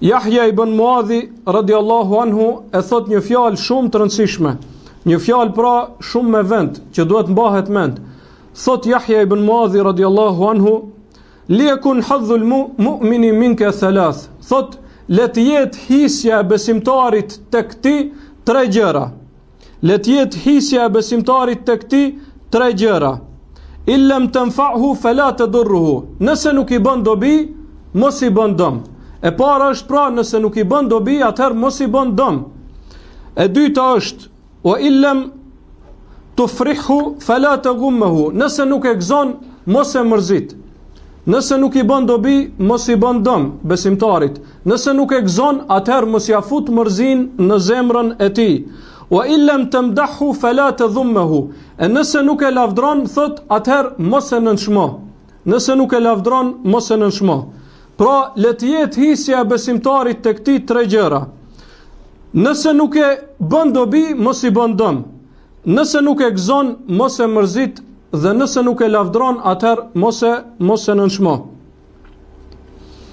Yahya ibn Muadhi radiallahu anhu e thot një fjalë shumë të rëndësishme, një fjalë pra shumë me vend, që duhet mbahet mend. Thot Yahya ibn Muadhi radiallahu anhu, liyakun hadhul mu'mini minka thalath. Thot, le të jetë hisja e besimtarit tek ti 3 gjëra. Le të jetë hisja e besimtarit tek ti 3 gjëra. Illam tanfa'hu fala tadurruhu. Nëse nuk i bën dobi, mos i bën dëm. E para është pra, nëse nuk i bën dobi, atëherë mos i bën dëm. E dyta është, wa illam tufrihu fala taghumhu. Nëse nuk e gëzon, mos e mërzit. Nëse nuk i bën dobi, mos i bën dëm besimtarit. Nëse nuk e gëzon, atëherë mos ia fut mërzin në zemrën e tij. Wa illam tamdahu fala tadhumhu. E nëse nuk e lavdron, thot, atëherë mos e nënshmo. Nëse nuk e lavdron, mos e nënshmo. Pra, le të jetë hisja e besimtarit tek ti 3 gjëra. Nëse nuk e bën dobi, mos i bën dëm. Nëse nuk e gëzon, mos e mërzit, dhe nëse nuk e lavdron, atëherë mos e nënshmo.